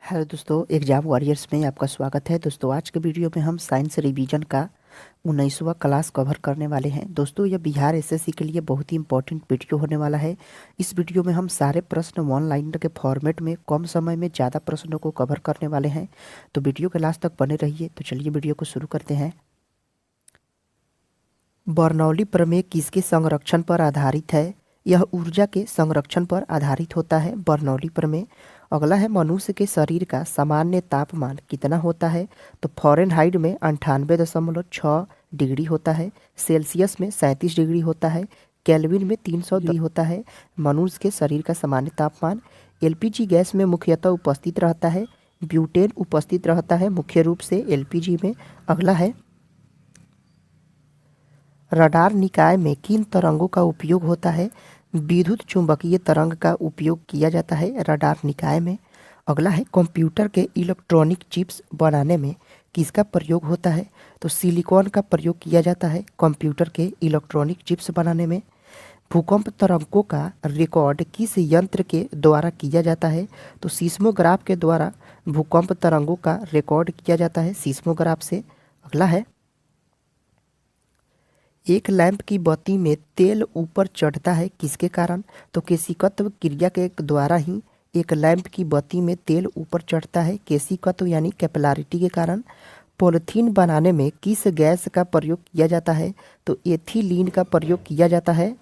Hello दोस्तों, exam warriors में आपका स्वागत है। दोस्तों आज के वीडियो में हम साइंस रिवीजन का 19वां क्लास कवर करने वाले हैं। दोस्तों यह बिहार एसएससी के लिए बहुत ही इंपॉर्टेंट वीडियो होने वाला है। इस वीडियो में हम सारे प्रश्न वन लाइनर के फॉर्मेट में कम समय में ज़्यादा प्रश्नों को कवर करने वाले हैं, तो वीडियो के लास्ट तक बने रहिए। तो चलिए वीडियो को शुरू करते हैं। बर्नौली प्रमेय किसके संरक्षण पर आधारित है? यह ऊर्जा के संरक्षण पर आधारित होता है, बर्नौली प्रमेय। अगला है, मनुष्य के शरीर का सामान्य तापमान कितना होता है? तो फ़ारेनहाइट में 98.6 डिग्री होता है, सेल्सियस में 37 डिग्री होता है, केल्विन में 300 डिग्री होता है मनुष्य के शरीर का सामान्य तापमान। एलपीजी गैस में मुख्यतः उपस्थित रहता है, ब्यूटेन उपस्थित रहता है मुख्य रूप से एलपीजी में। अगला है, रडार निकाय में किन तरंगों का उपयोग होता है? विद्युत चुंबकीय तरंग का उपयोग किया जाता है रडार निकाय में। अगला है, कंप्यूटर के इलेक्ट्रॉनिक चिप्स बनाने में किसका प्रयोग होता है? तो सिलिकॉन का प्रयोग किया जाता है कंप्यूटर के इलेक्ट्रॉनिक चिप्स बनाने में। भूकंप तरंगों का रिकॉर्ड किस यंत्र के द्वारा किया जाता है? तो सीस्मोग्राफ के द्वारा भूकंप तरंगों का रिकॉर्ड किया जाता है सीस्मोग्राफ से। अगला है, एक लैंप की बत्ती में तेल ऊपर चढ़ता है किसके कारण? तो केशिकत्व क्रिया के द्वारा ही एक लैंप की बत्ती में तेल ऊपर चढ़ता है, केशिकत्व यानी कैपिलरिटी के कारण। पॉलिथीन बनाने में किस गैस का प्रयोग किया जाता है? तो एथिलीन का प्रयोग किया जाता है।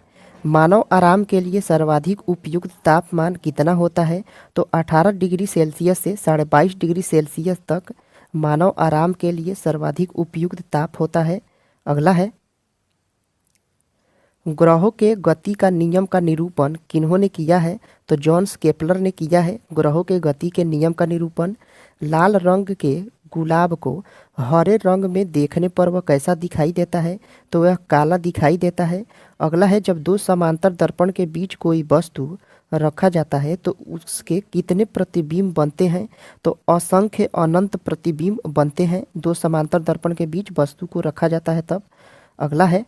मानव आराम के लिए सर्वाधिक उपयुक्त तापमान कितना होता है? तो 18 डिग्री सेल्सियस से 22.5 डिग्री सेल्सियस तक मानव आराम के लिए सर्वाधिक उपयुक्त ताप होता है। अगला है, ग्रहों के गति का नियम का निरूपण किन्होंने किया है? तो जॉन्स केपलर ने किया है ग्रहों के गति के नियम का निरूपण। लाल रंग के गुलाब को हरे रंग में देखने पर वह कैसा दिखाई देता है? तो वह काला दिखाई देता है। अगला है, जब दो समांतर दर्पण के बीच कोई वस्तु रखा जाता है तो उसके कितने प्रतिबिंब बनते हैं? तो असंख्य अनंत प्रतिबिंब बनते हैं दो समांतर दर्पण के बीच वस्तु को रखा जाता है तब। अगला है,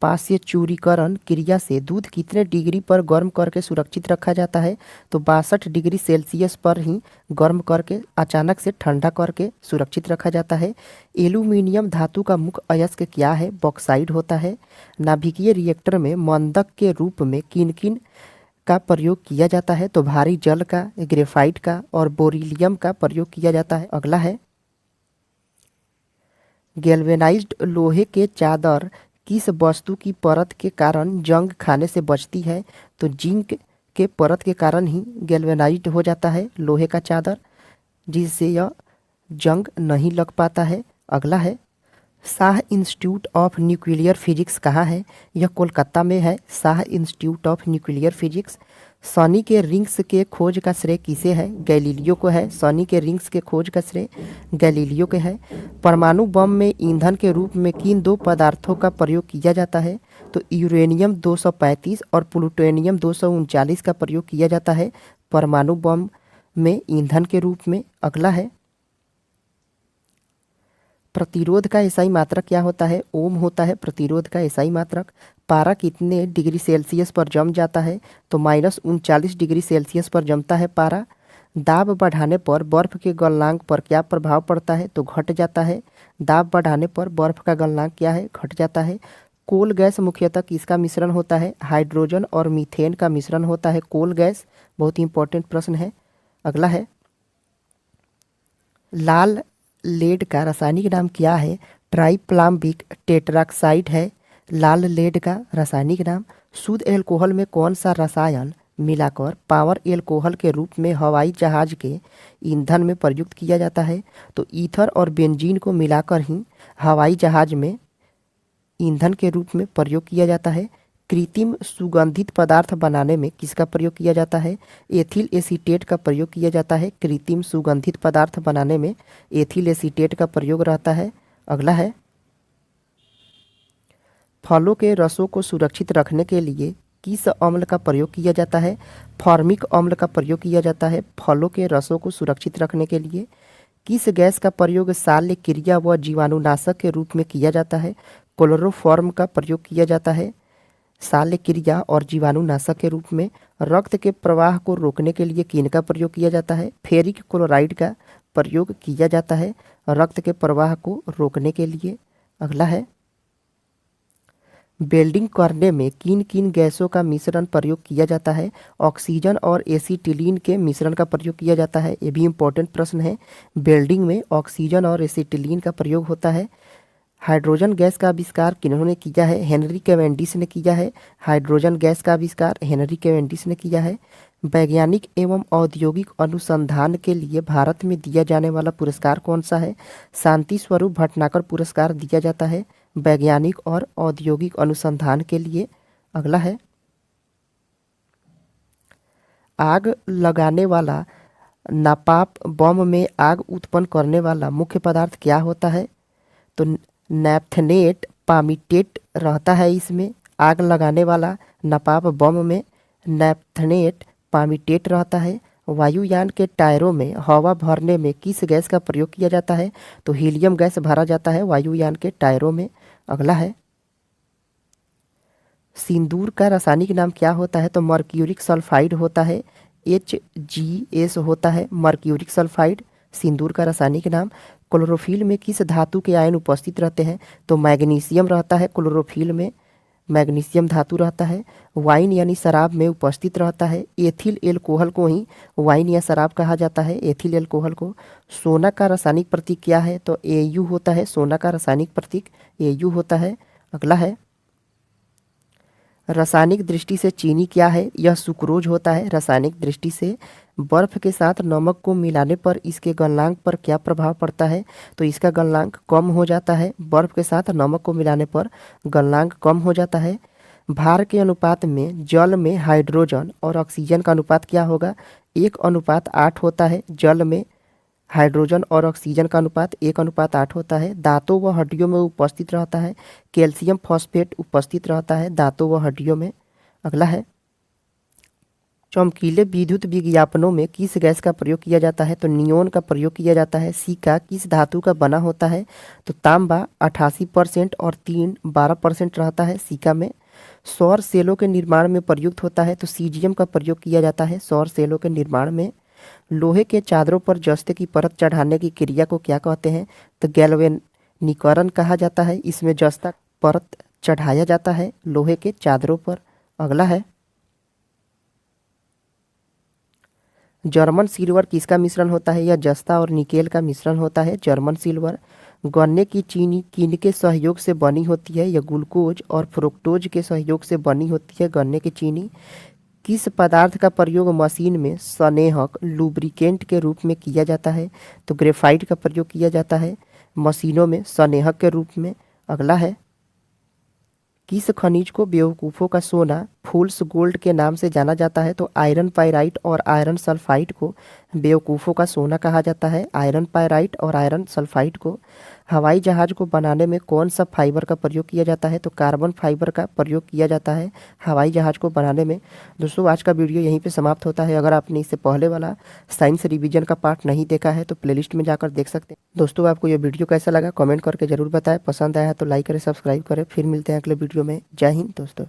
पाश्चुरीकरण क्रिया से दूध कितने डिग्री पर गर्म करके सुरक्षित रखा जाता है? तो 62 डिग्री सेल्सियस पर ही गर्म करके अचानक से ठंडा करके सुरक्षित रखा जाता है। एल्यूमिनियम धातु का मुख्य अयस्क क्या है? बॉक्साइड होता है। नाभिकीय रिएक्टर में मंदक के रूप में किन किन का प्रयोग किया जाता है? तो भारी जल का, ग्रेफाइट का और बोरिलियम का प्रयोग किया जाता है। अगला है, गैल्वेनाइज्ड लोहे के चादर किस वस्तु की परत के कारण जंग खाने से बचती है? तो जिंक के परत के कारण ही गैल्वेनाइज्ड हो जाता है लोहे का चादर, जिससे यह जंग नहीं लग पाता है। अगला है, Shah institute of nuclear physics कहाँ है? यह कोलकाता में है, Shah institute of nuclear physics. Sunny के रिंग्स के खोज का श्रेय किसे है? गैलीलियो को है। सनी के रिंग्स के खोज का श्रेय गैलीलियो के है। परमाणु बम में ईंधन के रूप में किन दो पदार्थों का प्रयोग किया जाता है? तो यूरेनियम 235 और प्लूटोनियम 239 का प्रयोग किया जाता है परमाणु बम में ईंधन के रूप में। अगला है, प्रतिरोध का एसआई मात्रक क्या होता है? ओम होता है प्रतिरोध का एसआई मात्रक। पारा कितने डिग्री सेल्सियस पर जम जाता है? तो -39 डिग्री सेल्सियस पर जमता है पारा। दाब बढ़ाने पर बर्फ के गलनांक पर क्या प्रभाव पड़ता है? तो घट जाता है। दाब बढ़ाने पर बर्फ का गलनांक क्या है? घट जाता है। कोल गैस मुख्यतः किसका मिश्रण होता है? हाइड्रोजन और मीथेन का मिश्रण होता है कोल गैस। बहुत ही इंपॉर्टेंट प्रश्न है। अगला है, लाल लेड का रासायनिक नाम क्या है? ट्राइप्लाम्बिक टेट्राक्साइड है लाल लेड का रासायनिक नाम। शुद्ध एल्कोहल में कौन सा रसायन मिलाकर पावर एल्कोहल के रूप में हवाई जहाज के ईंधन में प्रयुक्त किया जाता है? तो ईथर और बेंजीन को मिलाकर ही हवाई जहाज में ईंधन के रूप में प्रयोग किया जाता है। कृत्रिम सुगंधित पदार्थ बनाने में किसका प्रयोग किया जाता है? एथिल एसीटेट का प्रयोग किया जाता है कृत्रिम सुगंधित पदार्थ बनाने में एथिल एसीटेट का प्रयोग रहता है। अगला है, फलों के रसों को सुरक्षित रखने के लिए किस अम्ल का प्रयोग किया जाता है? फॉर्मिक अम्ल का प्रयोग किया जाता है फलों के रसों को सुरक्षित रखने के लिए। किस गैस का प्रयोग शल्य क्रिया व जीवाणुनाशक के रूप में किया जाता है? क्लोरोफॉर्म का प्रयोग किया जाता है शल्य क्रिया और जीवाणुनाशक के रूप में। रक्त के प्रवाह को रोकने के लिए किन का प्रयोग किया जाता है? फेरिक क्लोराइड का प्रयोग किया जाता है रक्त के प्रवाह को रोकने के लिए। अगला है, वेल्डिंग करने में किन किन गैसों का मिश्रण प्रयोग किया जाता है? ऑक्सीजन और एसिटिलीन के मिश्रण का प्रयोग किया जाता है। ये भी इंपॉर्टेंट प्रश्न है। वेल्डिंग में ऑक्सीजन और एसिटिलीन का प्रयोग होता है। हाइड्रोजन गैस का आविष्कार किन्होंने किया है? हेनरी कैवेंडिश ने किया है। हाइड्रोजन गैस का आविष्कार हेनरी कैवेंडिश ने किया है। वैज्ञानिक एवं औद्योगिक अनुसंधान के लिए भारत में दिया जाने वाला पुरस्कार कौन सा है? शांति स्वरूप भटनागर पुरस्कार दिया जाता है वैज्ञानिक और औद्योगिक अनुसंधान के लिए। अगला है, आग लगाने वाला नापाप बम में आग उत्पन्न करने वाला मुख्य पदार्थ क्या होता है? तो नैप्थनेट पामीटेट रहता है इसमें। आग लगाने वाला नापाप बम में नैप्थनेट पामीटेट रहता है। वायुयान के टायरों में हवा भरने में किस गैस का प्रयोग किया जाता है? तो हीलियम गैस भरा जाता है वायुयान के टायरों में। अगला है, सिंदूर का रासायनिक नाम क्या होता है? तो मर्क्यूरिक सल्फाइड होता है। HgS होता है मर्क्यूरिक सल्फाइड सिंदूर का रासायनिक नाम। क्लोरोफिल में किस धातु के आयन उपस्थित रहते हैं? तो मैग्नीशियम रहता है क्लोरोफिल में, मैग्नीशियम धातु रहता है। वाइन यानी शराब में उपस्थित रहता है। एथिल एल्कोहल को ही वाइन या शराब कहा जाता है, एथिल एल्कोहल को। सोना का रासायनिक प्रतीक क्या है? तो Au होता है सोना का रासायनिक प्रतीक Au होता है। अगला है, रासायनिक दृष्टि से चीनी क्या है? यह सुक्रोज होता है रासायनिक दृष्टि से। बर्फ के साथ नमक को मिलाने पर इसके गलनांक पर क्या प्रभाव पड़ता है? तो इसका गलनांक कम हो जाता है। बर्फ के साथ नमक को मिलाने पर गलनांक कम हो जाता है। भार के अनुपात में जल में हाइड्रोजन और ऑक्सीजन का अनुपात क्या होगा? 1:8 होता है। जल में हाइड्रोजन और ऑक्सीजन का अनुपात 1:8 होता है। दांतों व हड्डियों में उपस्थित रहता है। कैल्शियम फॉस्फेट उपस्थित रहता है दांतों व हड्डियों में। अगला है, चमकीले विद्युत विज्ञापनों में किस गैस का प्रयोग किया जाता है? तो नियोन का प्रयोग किया जाता है। सिक्का किस धातु का बना होता है? तो तांबा 88% और तीन 12% रहता है सिक्का में। सौर सेलों के निर्माण में प्रयुक्त होता है तो सीजियम का प्रयोग किया जाता है सौर सेलों के निर्माण में। लोहे के चादरों पर जस्ते की परत चढ़ाने की क्रिया को क्या कहते हैं? तो गैल्वेनीकरण कहा जाता है। इसमें जस्ता परत चढ़ाया जाता है लोहे के चादरों पर। अगला है, जर्मन सिल्वर किसका मिश्रण होता है? यह जस्ता और निकेल का मिश्रण होता है जर्मन सिल्वर। गन्ने की चीनी किनके सहयोग से बनी होती है? यह ग्लूकोज और फ्रुक्टोज के सहयोग से बनी होती है गन्ने की चीनी। किस पदार्थ का प्रयोग मशीन में संनेहक लुब्रिकेंट के रूप में किया जाता है? तो ग्रेफाइट का प्रयोग किया जाता है मशीनों में संनेहक के रूप में। अगला है, किस खनिज को बेवकूफ़ों का सोना फूल्स गोल्ड के नाम से जाना जाता है? तो आयरन पाइराइट और आयरन सल्फाइड को बेवकूफ़ों का सोना कहा जाता है। आयरन पाइराइट और आयरन सल्फाइड को। हवाई जहाज़ को बनाने में कौन सा फाइबर का प्रयोग किया जाता है? तो कार्बन फाइबर का प्रयोग किया जाता है हवाई जहाज़ को बनाने में। दोस्तों, आज का वीडियो यहीं पे समाप्त होता है। अगर आपने इससे पहले वाला साइंस रिवीजन का पार्ट नहीं देखा है तो प्लेलिस्ट में जाकर देख सकते हैं। दोस्तों, आपको ये वीडियो कैसा लगा कमेंट करके जरूर बताएं। पसंद आया तो लाइक करें, सब्सक्राइब करें। फिर मिलते हैं अगले वीडियो में। जय हिंद दोस्तों।